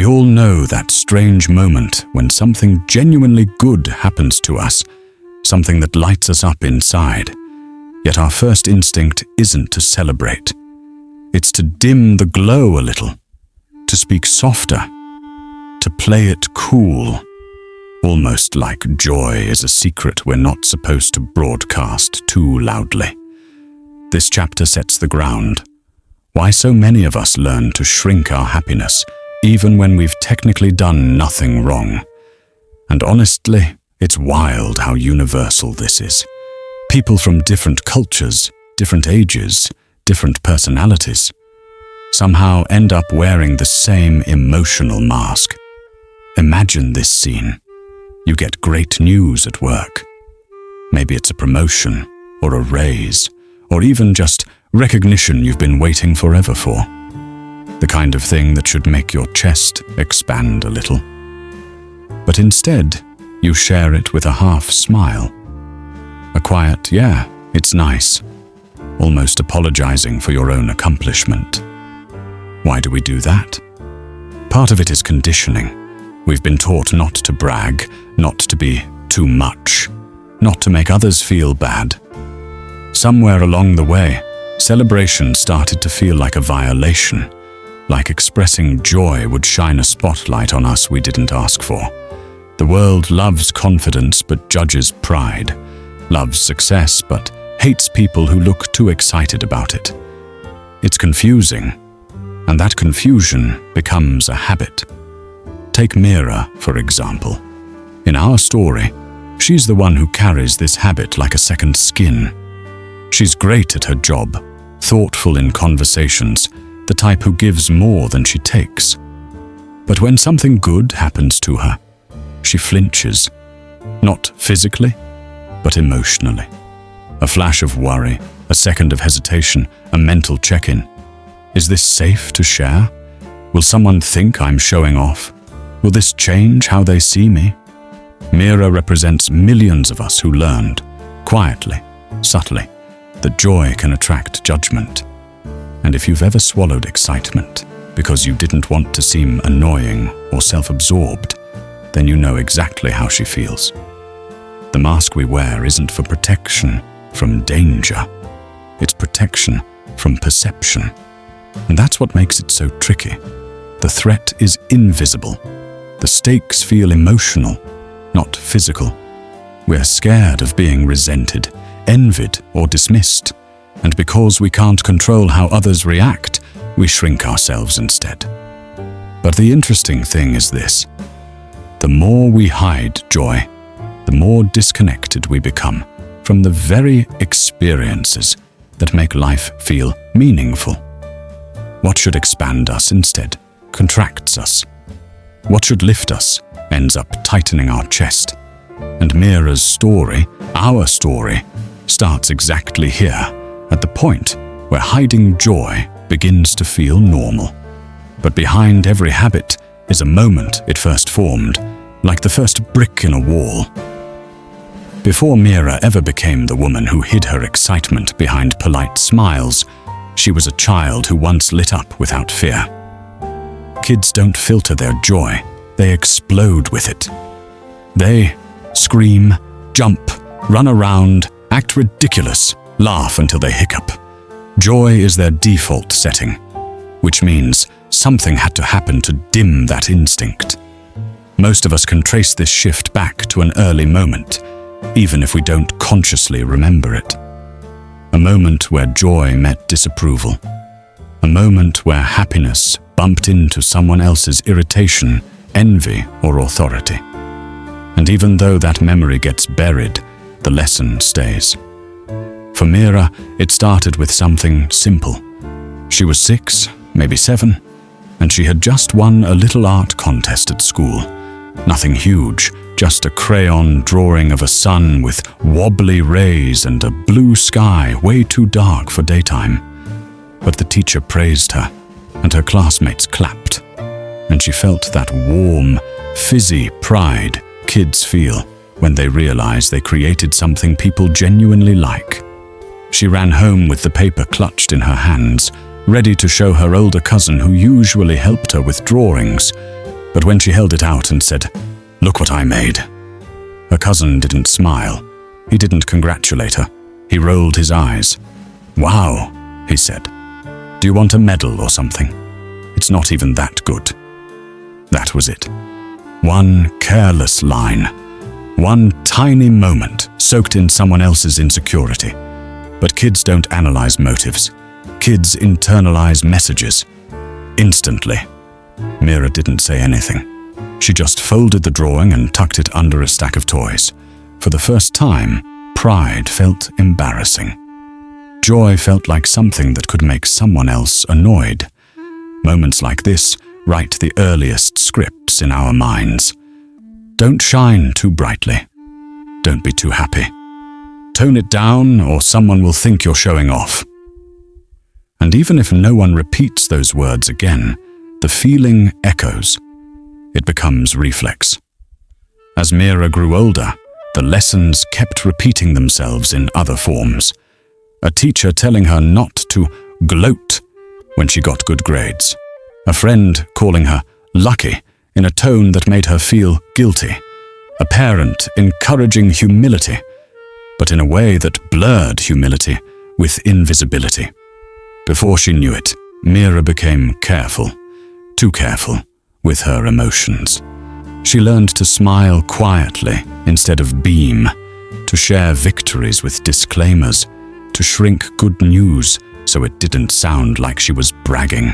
We all know that strange moment when something genuinely good happens to us, something that lights us up inside. Yet our first instinct isn't to celebrate. It's to dim the glow a little, to speak softer, to play it cool, almost like joy is a secret we're not supposed to broadcast too loudly. This chapter sets the ground. Why so many of us learn to shrink our happiness, even when we've technically done nothing wrong. And honestly, it's wild how universal this is. People from different cultures, different ages, different personalities, somehow end up wearing the same emotional mask. Imagine this scene. You get great news at work. Maybe it's a promotion, or a raise, or even just recognition you've been waiting forever for. The kind of thing that should make your chest expand a little. But instead, you share it with a half smile. A quiet, yeah, it's nice, almost apologizing for your own accomplishment. Why do we do that? Part of it is conditioning. We've been taught not to brag, not to be too much, not to make others feel bad. Somewhere along the way, celebration started to feel like a violation, like expressing joy would shine a spotlight on us we didn't ask for. The world loves confidence but judges pride, loves success but hates people who look too excited about it. It's confusing, and that confusion becomes a habit. Take Mira, for example. In our story, she's the one who carries this habit like a second skin. She's great at her job, thoughtful in conversations, the type who gives more than she takes. But when something good happens to her, she flinches, not physically, but emotionally. A flash of worry, a second of hesitation, a mental check-in. Is this safe to share? Will someone think I'm showing off? Will this change how they see me? Mira represents millions of us who learned, quietly, subtly, that joy can attract judgment. And if you've ever swallowed excitement because you didn't want to seem annoying or self-absorbed, then you know exactly how she feels. The mask we wear isn't for protection from danger. It's protection from perception. And that's what makes it so tricky. The threat is invisible. The stakes feel emotional, not physical. We're scared of being resented, envied, or dismissed. And because we can't control how others react, we shrink ourselves instead. But the interesting thing is this. The more we hide joy, the more disconnected we become from the very experiences that make life feel meaningful. What should expand us instead contracts us. What should lift us ends up tightening our chest. And Mira's story, our story, starts exactly here, at the point where hiding joy begins to feel normal. But behind every habit is a moment it first formed, like the first brick in a wall. Before Mira ever became the woman who hid her excitement behind polite smiles, she was a child who once lit up without fear. Kids don't filter their joy, they explode with it. They scream, jump, run around, act ridiculous, laugh until they hiccup. Joy is their default setting, which means something had to happen to dim that instinct. Most of us can trace this shift back to an early moment, even if we don't consciously remember it. A moment where joy met disapproval. A moment where happiness bumped into someone else's irritation, envy, or authority. And even though that memory gets buried, the lesson stays. For Mira, it started with something simple. She was 6, maybe 7, and she had just won a little art contest at school. Nothing huge, just a crayon drawing of a sun with wobbly rays and a blue sky way too dark for daytime. But the teacher praised her, and her classmates clapped, and she felt that warm, fizzy pride kids feel when they realize they created something people genuinely like. She ran home with the paper clutched in her hands, ready to show her older cousin who usually helped her with drawings, But when she held it out and said, "Look what I made," her cousin didn't smile. He didn't congratulate her. He rolled his eyes. "Wow," he said. "Do you want a medal or something? It's not even that good." That was it. One careless line. One tiny moment soaked in someone else's insecurity. But kids don't analyze motives. Kids internalize messages. Instantly. Mira didn't say anything. She just folded the drawing and tucked it under a stack of toys. For the first time, pride felt embarrassing. Joy felt like something that could make someone else annoyed. Moments like this write the earliest scripts in our minds. Don't shine too brightly. Don't be too happy. Tone it down or someone will think you're showing off. And even if no one repeats those words again, the feeling echoes. It becomes reflex. As Mira grew older, the lessons kept repeating themselves in other forms. A teacher telling her not to gloat when she got good grades. A friend calling her lucky in a tone that made her feel guilty. A parent encouraging humility, but in a way that blurred humility with invisibility. Before she knew it, Mira became careful, too careful, with her emotions. She learned to smile quietly instead of beam, to share victories with disclaimers, to shrink good news so it didn't sound like she was bragging.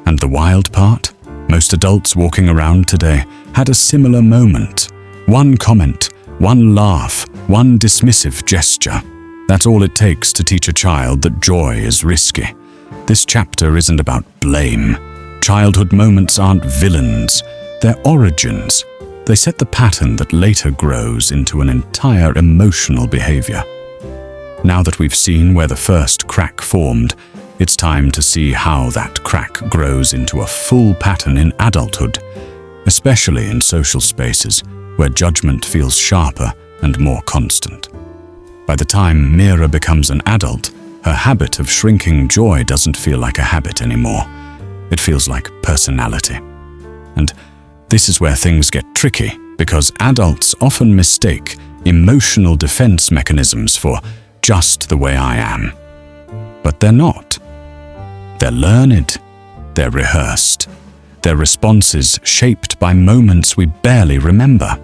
And the wild part? Most adults walking around today had a similar moment. One comment, one laugh, one dismissive gesture. That's all it takes to teach a child that joy is risky. This chapter isn't about blame. Childhood moments aren't villains. They're origins. They set the pattern that later grows into an entire emotional behavior. Now that we've seen where the first crack formed, it's time to see how that crack grows into a full pattern in adulthood, especially in social spaces where judgment feels sharper and more constant. By the time Mira becomes an adult, her habit of shrinking joy doesn't feel like a habit anymore. It feels like personality. And this is where things get tricky, because adults often mistake emotional defense mechanisms for just the way I am. But they're not. They're learned. They're rehearsed. They're responses shaped by moments we barely remember.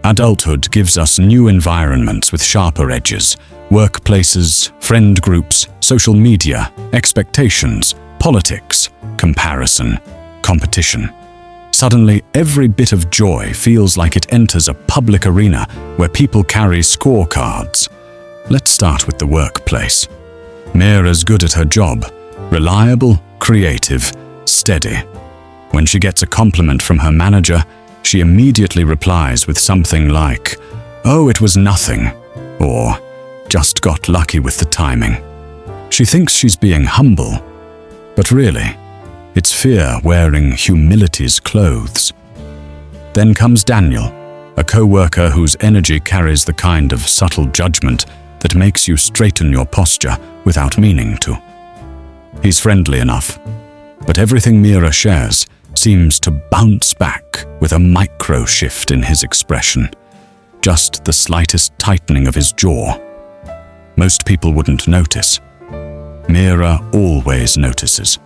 Adulthood gives us new environments with sharper edges. Workplaces, friend groups, social media, expectations, politics, comparison, competition. Suddenly, every bit of joy feels like it enters a public arena where people carry scorecards. Let's start with the workplace. Mira's good at her job. Reliable, creative, steady. When she gets a compliment from her manager, she immediately replies with something like, "Oh, it was nothing," or "just got lucky with the timing." She thinks she's being humble, but really, it's fear wearing humility's clothes. Then comes Daniel, a co-worker whose energy carries the kind of subtle judgment that makes you straighten your posture without meaning to. He's friendly enough, but everything Mira shares seems to bounce back with a micro shift in his expression, just the slightest tightening of his jaw. Most people wouldn't notice. Mira always notices.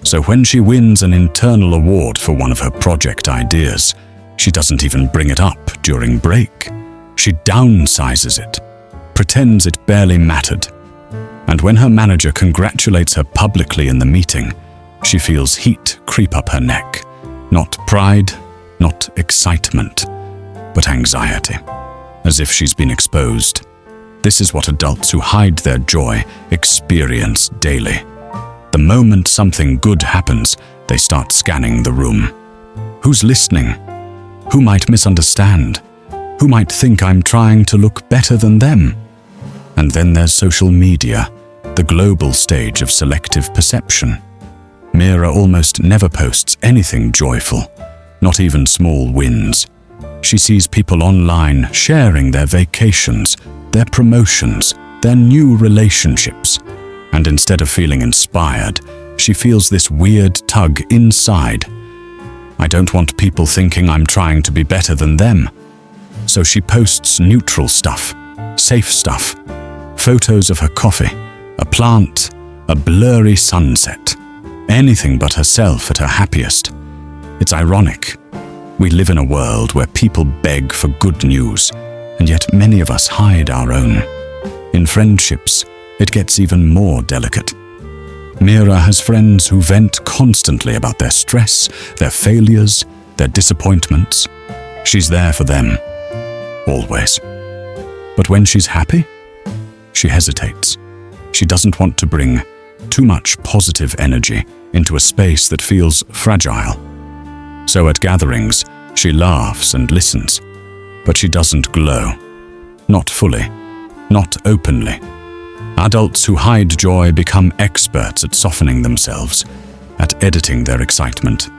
So when she wins an internal award for one of her project ideas, she doesn't even bring it up during break. She downsizes it, pretends it barely mattered. And when her manager congratulates her publicly in the meeting, she feels heat creep up her neck. Not pride, not excitement, but anxiety, as if she's been exposed. This is what adults who hide their joy experience daily. The moment something good happens, they start scanning the room. Who's listening? Who might misunderstand? Who might think I'm trying to look better than them? And then there's social media, the global stage of selective perception. Mira almost never posts anything joyful, not even small wins. She sees people online sharing their vacations, their promotions, their new relationships. And instead of feeling inspired, she feels this weird tug inside. I don't want people thinking I'm trying to be better than them. So she posts neutral stuff, safe stuff, photos of her coffee, a plant, a blurry sunset, anything but herself at her happiest. It's ironic. We live in a world where people beg for good news, and yet many of us hide our own. In friendships, it gets even more delicate. Mira has friends who vent constantly about their stress, their failures, their disappointments. She's there for them, always. But when she's happy, she hesitates. She doesn't want to bring too much positive energy into a space that feels fragile. So at gatherings, she laughs and listens, but she doesn't glow. Not fully, not openly. Adults who hide joy become experts at softening themselves, at editing their excitement,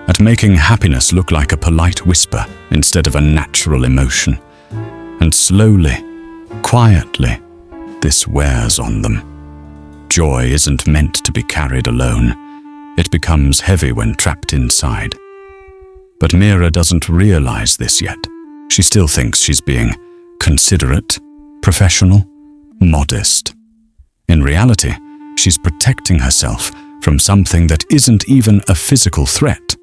at making happiness look like a polite whisper instead of a natural emotion. And slowly, quietly, this wears on them. Joy isn't meant to be carried alone. It becomes heavy when trapped inside. But Mira doesn't realize this yet. She still thinks she's being considerate, professional, modest. In reality, she's protecting herself from something that isn't even a physical threat.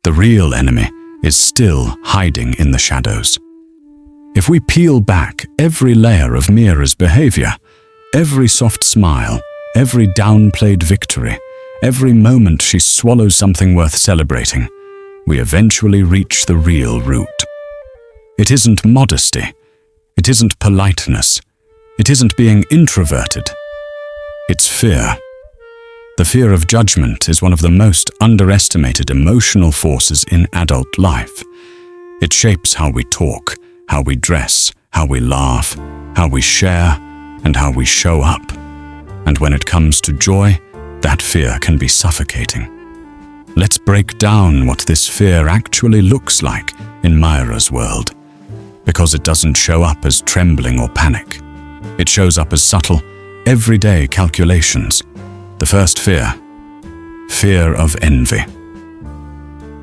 The real enemy is still hiding in the shadows. If we peel back every layer of Mira's behavior, every soft smile, every downplayed victory, every moment she swallows something worth celebrating, we eventually reach the real root. It isn't modesty. It isn't politeness. It isn't being introverted. It's fear. The fear of judgment is one of the most underestimated emotional forces in adult life. It shapes how we talk, how we dress, how we laugh, how we share, and how we show up. And when it comes to joy, that fear can be suffocating. Let's break down what this fear actually looks like in Mira's world, because it doesn't show up as trembling or panic. It shows up as subtle, everyday calculations. The first fear of envy.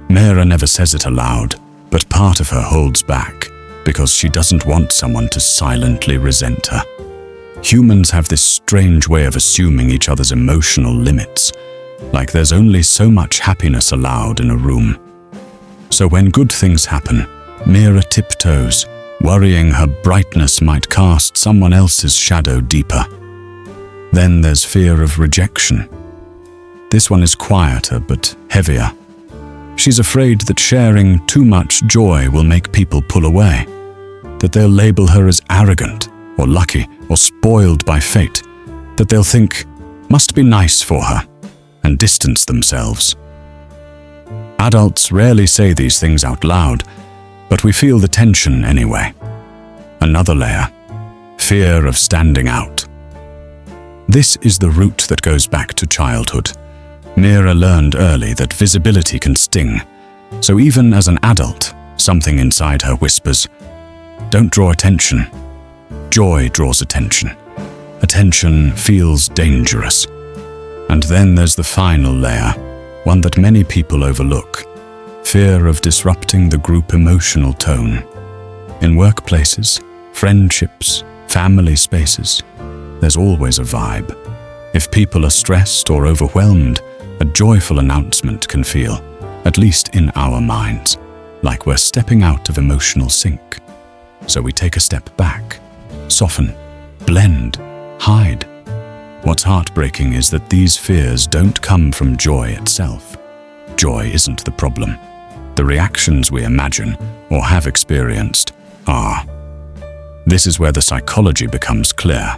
Mira never says it aloud, but part of her holds back because she doesn't want someone to silently resent her. Humans have this strange way of assuming each other's emotional limits, like there's only so much happiness allowed in a room. So when good things happen, Mira tiptoes, worrying her brightness might cast someone else's shadow deeper. Then there's fear of rejection. This one is quieter but heavier. She's afraid that sharing too much joy will make people pull away, that they'll label her as arrogant or lucky or spoiled by fate, that they'll think, must be nice for her, and distance themselves. Adults rarely say these things out loud, but we feel the tension anyway. Another layer, fear of standing out. This is the root that goes back to childhood. Mira learned early that visibility can sting, so even as an adult, something inside her whispers, "Don't draw attention." Joy draws attention. Attention feels dangerous. And then there's the final layer, one that many people overlook, fear of disrupting the group emotional tone. In workplaces, friendships, family spaces, there's always a vibe. If people are stressed or overwhelmed, a joyful announcement can feel, at least in our minds, like we're stepping out of emotional sync. So we take a step back, soften, blend, hide. What's heartbreaking is that these fears don't come from joy itself. Joy isn't the problem. The reactions we imagine or have experienced are. This is where the psychology becomes clear.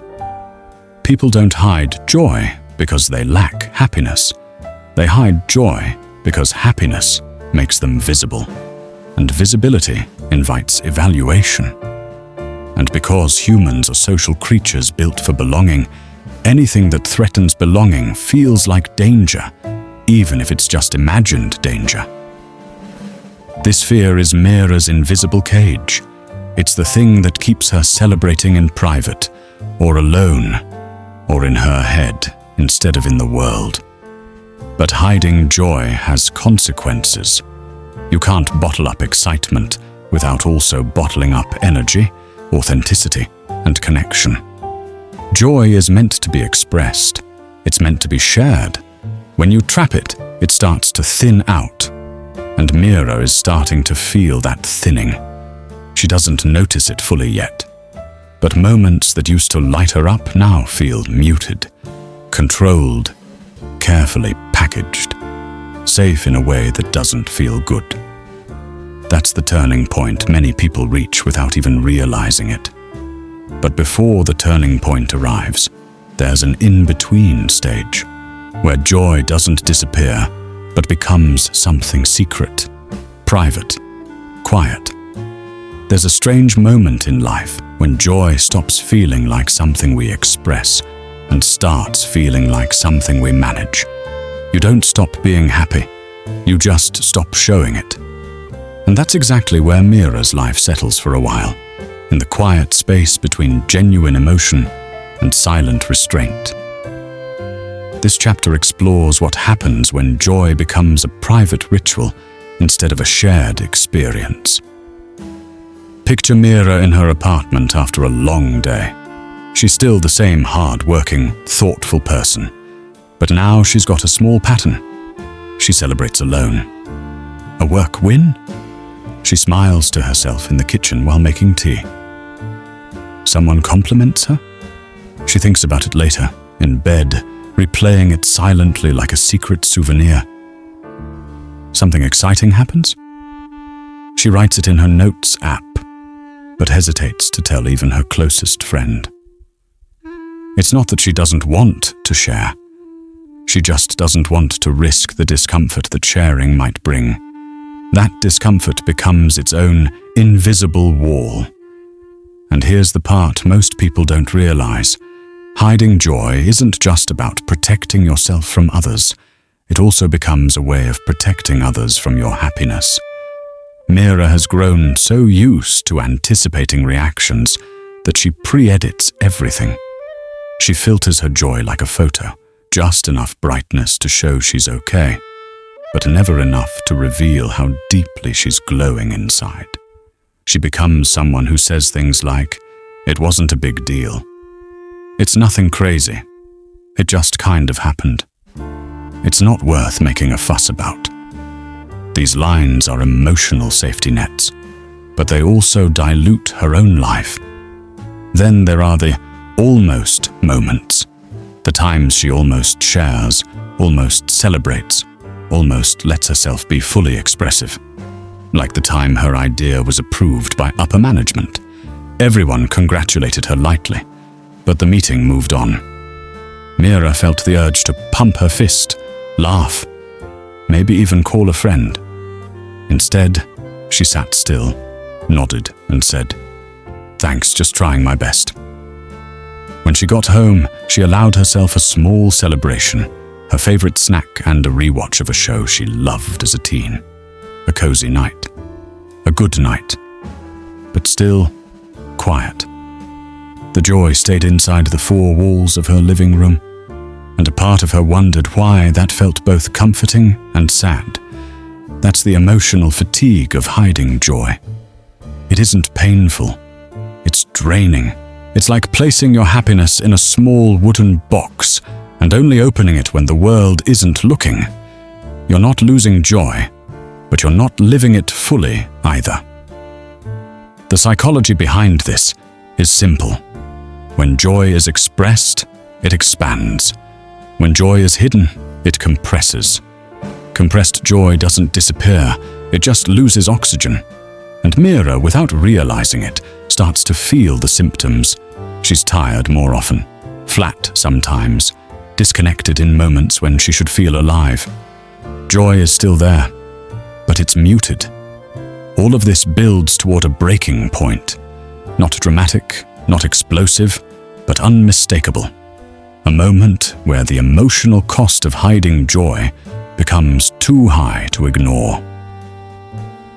People don't hide joy because they lack happiness. They hide joy because happiness makes them visible, and visibility invites evaluation. And because humans are social creatures built for belonging, anything that threatens belonging feels like danger, even if it's just imagined danger. This fear is Mira's invisible cage. It's the thing that keeps her celebrating in private, or alone, or in her head instead of in the world. But hiding joy has consequences. You can't bottle up excitement without also bottling up energy, authenticity, and connection. Joy is meant to be expressed. It's meant to be shared. When you trap it, it starts to thin out. And Mira is starting to feel that thinning. She doesn't notice it fully yet. But moments that used to light her up now feel muted, controlled, carefully packaged, safe in a way that doesn't feel good. That's the turning point many people reach without even realizing it. But before the turning point arrives, there's an in-between stage, where joy doesn't disappear, but becomes something secret, private, quiet. There's a strange moment in life when joy stops feeling like something we express and starts feeling like something we manage. You don't stop being happy, you just stop showing it. And that's exactly where Mira's life settles for a while, in the quiet space between genuine emotion and silent restraint. This chapter explores what happens when joy becomes a private ritual instead of a shared experience. Picture Mira in her apartment after a long day. She's still the same hard-working, thoughtful person, but now she's got a small pattern. She celebrates alone. A work win? She smiles to herself in the kitchen while making tea. Someone compliments her? She thinks about it later, in bed, replaying it silently like a secret souvenir. Something exciting happens? She writes it in her notes app, but hesitates to tell even her closest friend. It's not that she doesn't want to share. She just doesn't want to risk the discomfort that sharing might bring. That discomfort becomes its own invisible wall. And here's the part most people don't realize. Hiding joy isn't just about protecting yourself from others. It also becomes a way of protecting others from your happiness. Mira has grown so used to anticipating reactions that she pre-edits everything. She filters her joy like a photo, just enough brightness to show she's okay, but never enough to reveal how deeply she's glowing inside. She becomes someone who says things like, "It wasn't a big deal. It's nothing crazy. It just kind of happened. It's not worth making a fuss about." These lines are emotional safety nets, but they also dilute her own life. Then there are the almost moments, the times she almost shares, almost celebrates, almost lets herself be fully expressive. Like the time her idea was approved by upper management. Everyone congratulated her lightly, but the meeting moved on. Mira felt the urge to pump her fist, laugh, maybe even call a friend. Instead, she sat still, nodded, and said, "Thanks, just trying my best." When she got home, she allowed herself a small celebration, her favorite snack and a rewatch of a show she loved as a teen. A cozy night. A good night. But still, quiet. The joy stayed inside the four walls of her living room, and a part of her wondered why that felt both comforting and sad. That's the emotional fatigue of hiding joy. It isn't painful. It's draining. It's like placing your happiness in a small wooden box and only opening it when the world isn't looking. You're not losing joy, but you're not living it fully either. The psychology behind this is simple. When joy is expressed, it expands. When joy is hidden, it compresses. Compressed joy doesn't disappear, it just loses oxygen. And Mira, without realizing it, starts to feel the symptoms. She's tired more often, flat sometimes, disconnected in moments when she should feel alive. Joy is still there, but it's muted. All of this builds toward a breaking point. Not dramatic, not explosive, but unmistakable. A moment where the emotional cost of hiding joy becomes too high to ignore.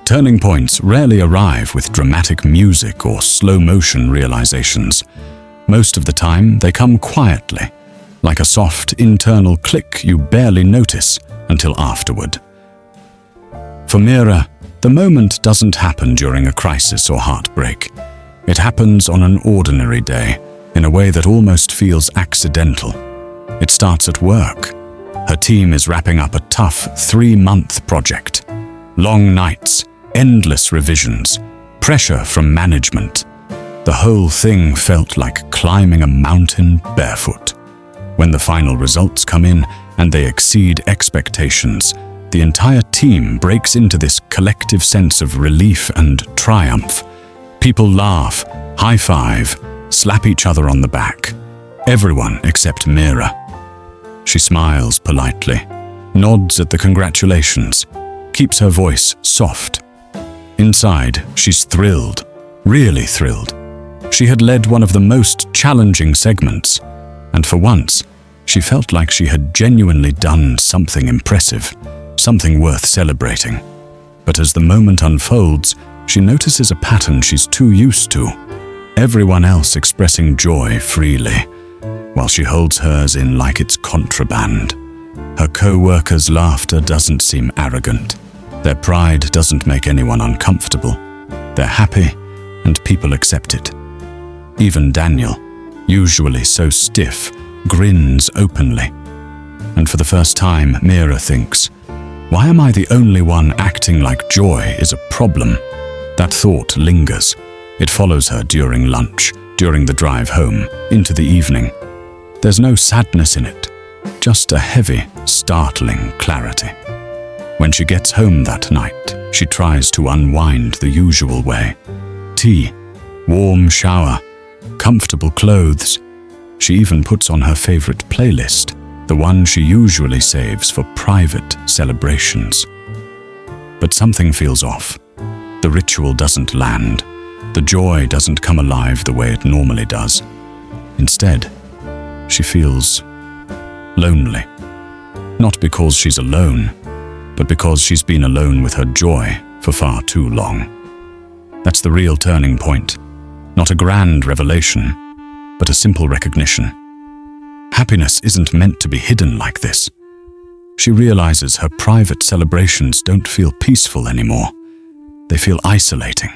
Turning points rarely arrive with dramatic music or slow-motion realizations. Most of the time, they come quietly, like a soft internal click you barely notice until afterward. For Mira, The moment doesn't happen during a crisis or heartbreak. It happens on an ordinary day, in a way that almost feels accidental. It starts at work. Her team is wrapping up a tough 3-month project. Long nights, endless revisions, pressure from management. The whole thing felt like climbing a mountain barefoot. When the final results come in and they exceed expectations, the entire team breaks into this collective sense of relief and triumph. People laugh, high-five, slap each other on the back. Everyone except Mira. She smiles politely, nods at the congratulations, keeps her voice soft. Inside, she's thrilled, really thrilled. She had led one of the most challenging segments, and for once, she felt like she had genuinely done something impressive, something worth celebrating. But as the moment unfolds, she notices a pattern she's too used to. Everyone else expressing joy freely, while she holds hers in like it's contraband. Her co-workers' laughter doesn't seem arrogant. Their pride doesn't make anyone uncomfortable. They're happy, and people accept it. Even Daniel, usually so stiff, grins openly. And for the first time, Mira thinks, why am I the only one acting like joy is a problem? That thought lingers. It follows her during lunch, during the drive home, into the evening. There's no sadness in it, just a heavy, startling clarity. When she gets home that night, she tries to unwind the usual way. Tea, warm shower, comfortable clothes. She even puts on her favorite playlist, the one she usually saves for private celebrations. But something feels off. The ritual doesn't land. The joy doesn't come alive the way it normally does. Instead, she feels lonely. Not because she's alone, but because she's been alone with her joy for far too long. That's the real turning point. Not a grand revelation, but a simple recognition. Happiness isn't meant to be hidden like this. She realizes her private celebrations don't feel peaceful anymore. They feel isolating.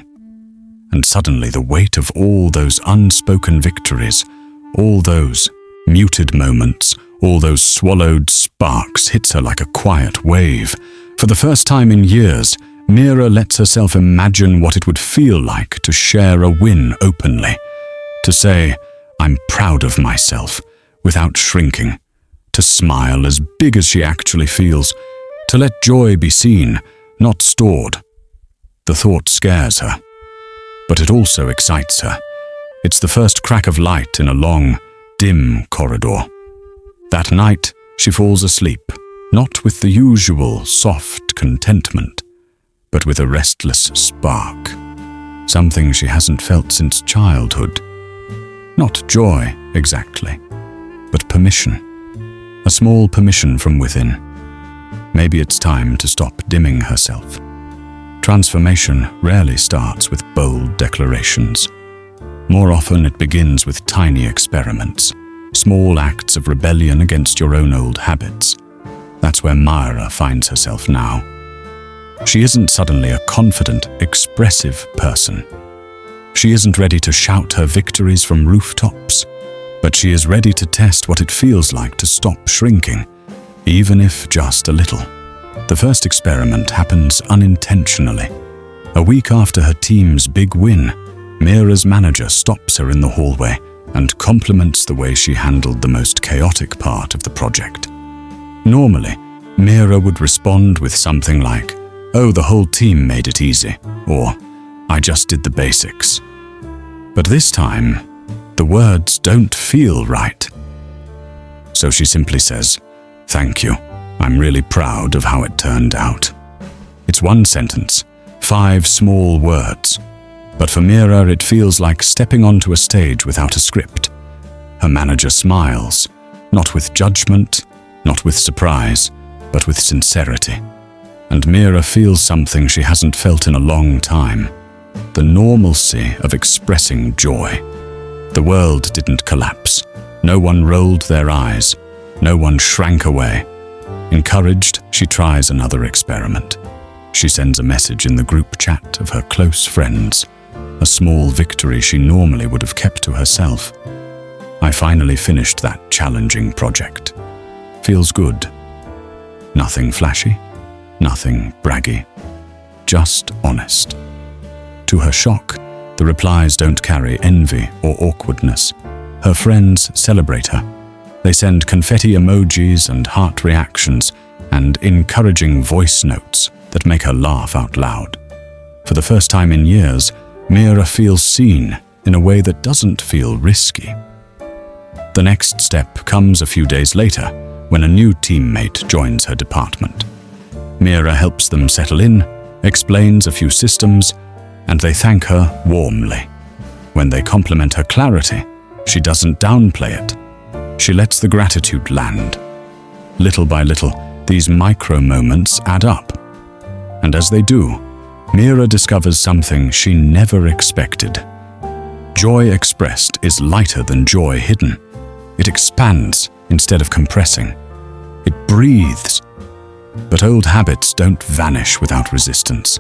And suddenly the weight of all those unspoken victories, all those muted moments, all those swallowed sparks hits her like a quiet wave. For the first time in years, Mira lets herself imagine what it would feel like to share a win openly. To say, I'm proud of myself, without shrinking. To smile as big as she actually feels. To let joy be seen, not stored. The thought scares her, but it also excites her. It's the first crack of light in a long, dim corridor. That night, she falls asleep, not with the usual soft contentment, but with a restless spark. Something she hasn't felt since childhood. Not joy, exactly, but permission. A small permission from within. Maybe it's time to stop dimming herself. Transformation rarely starts with bold declarations. More often it begins with tiny experiments, small acts of rebellion against your own old habits. That's where Mira finds herself now. She isn't suddenly a confident, expressive person. She isn't ready to shout her victories from rooftops, but she is ready to test what it feels like to stop shrinking, even if just a little. The first experiment happens unintentionally. A week after her team's big win, Mira's manager stops her in the hallway and compliments the way she handled the most chaotic part of the project. Normally, Mira would respond with something like, "Oh, the whole team made it easy," or "I just did the basics." But this time, the words don't feel right. So she simply says, "Thank you. I'm really proud of how it turned out." It's one sentence, 5 small words. But for Mira, it feels like stepping onto a stage without a script. Her manager smiles, not with judgment, not with surprise, but with sincerity. And Mira feels something she hasn't felt in a long time. The normalcy of expressing joy. The world didn't collapse. No one rolled their eyes. No one shrank away. Encouraged, she tries another experiment. She sends a message in the group chat of her close friends, a small victory she normally would have kept to herself. I finally finished that challenging project. Feels good. Nothing flashy, nothing braggy, just honest. To her shock, the replies don't carry envy or awkwardness. Her friends celebrate her. They send confetti emojis and heart reactions and encouraging voice notes that make her laugh out loud. For the first time in years, Mira feels seen in a way that doesn't feel risky. The next step comes a few days later when a new teammate joins her department. Mira helps them settle in, explains a few systems, and they thank her warmly. When they compliment her clarity, she doesn't downplay it. She lets the gratitude land. Little by little, these micro moments add up. And as they do, Mira discovers something she never expected. Joy expressed is lighter than joy hidden. It expands instead of compressing. It breathes. But old habits don't vanish without resistance.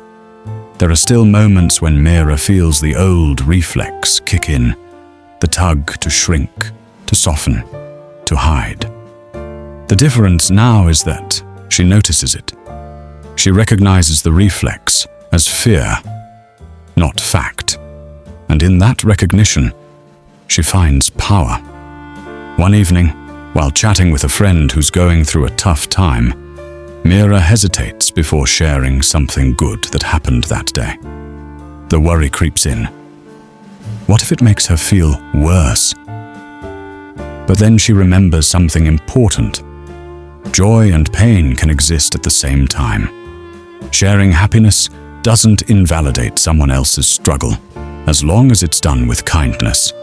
There are still moments when Mira feels the old reflex kick in, the tug to shrink, to soften, to hide. The difference now is that she notices it. She recognizes the reflex as fear, not fact. And in that recognition, she finds power. One evening, while chatting with a friend who's going through a tough time, Mira hesitates before sharing something good that happened that day. The worry creeps in. What if it makes her feel worse? But then she remembers something important. Joy and pain can exist at the same time. Sharing happiness doesn't invalidate someone else's struggle, as long as it's done with kindness.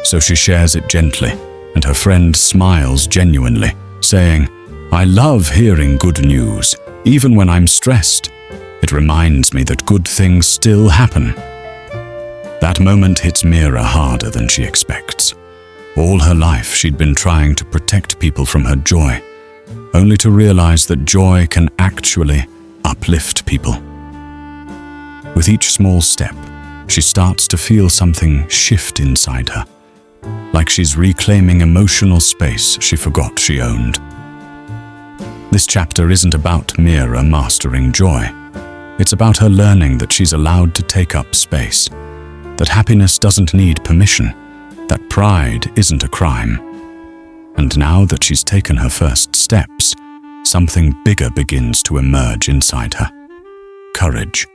So she shares it gently, and her friend smiles genuinely, saying, "I love hearing good news, even when I'm stressed. It reminds me that good things still happen." That moment hits Mira harder than she expects. All her life she'd been trying to protect people from her joy, only to realize that joy can actually uplift people. With each small step, she starts to feel something shift inside her, like she's reclaiming emotional space she forgot she owned. This chapter isn't about Mira mastering joy. It's about her learning that she's allowed to take up space, that happiness doesn't need permission, that pride isn't a crime. And now that she's taken her first steps, something bigger begins to emerge inside her. Courage.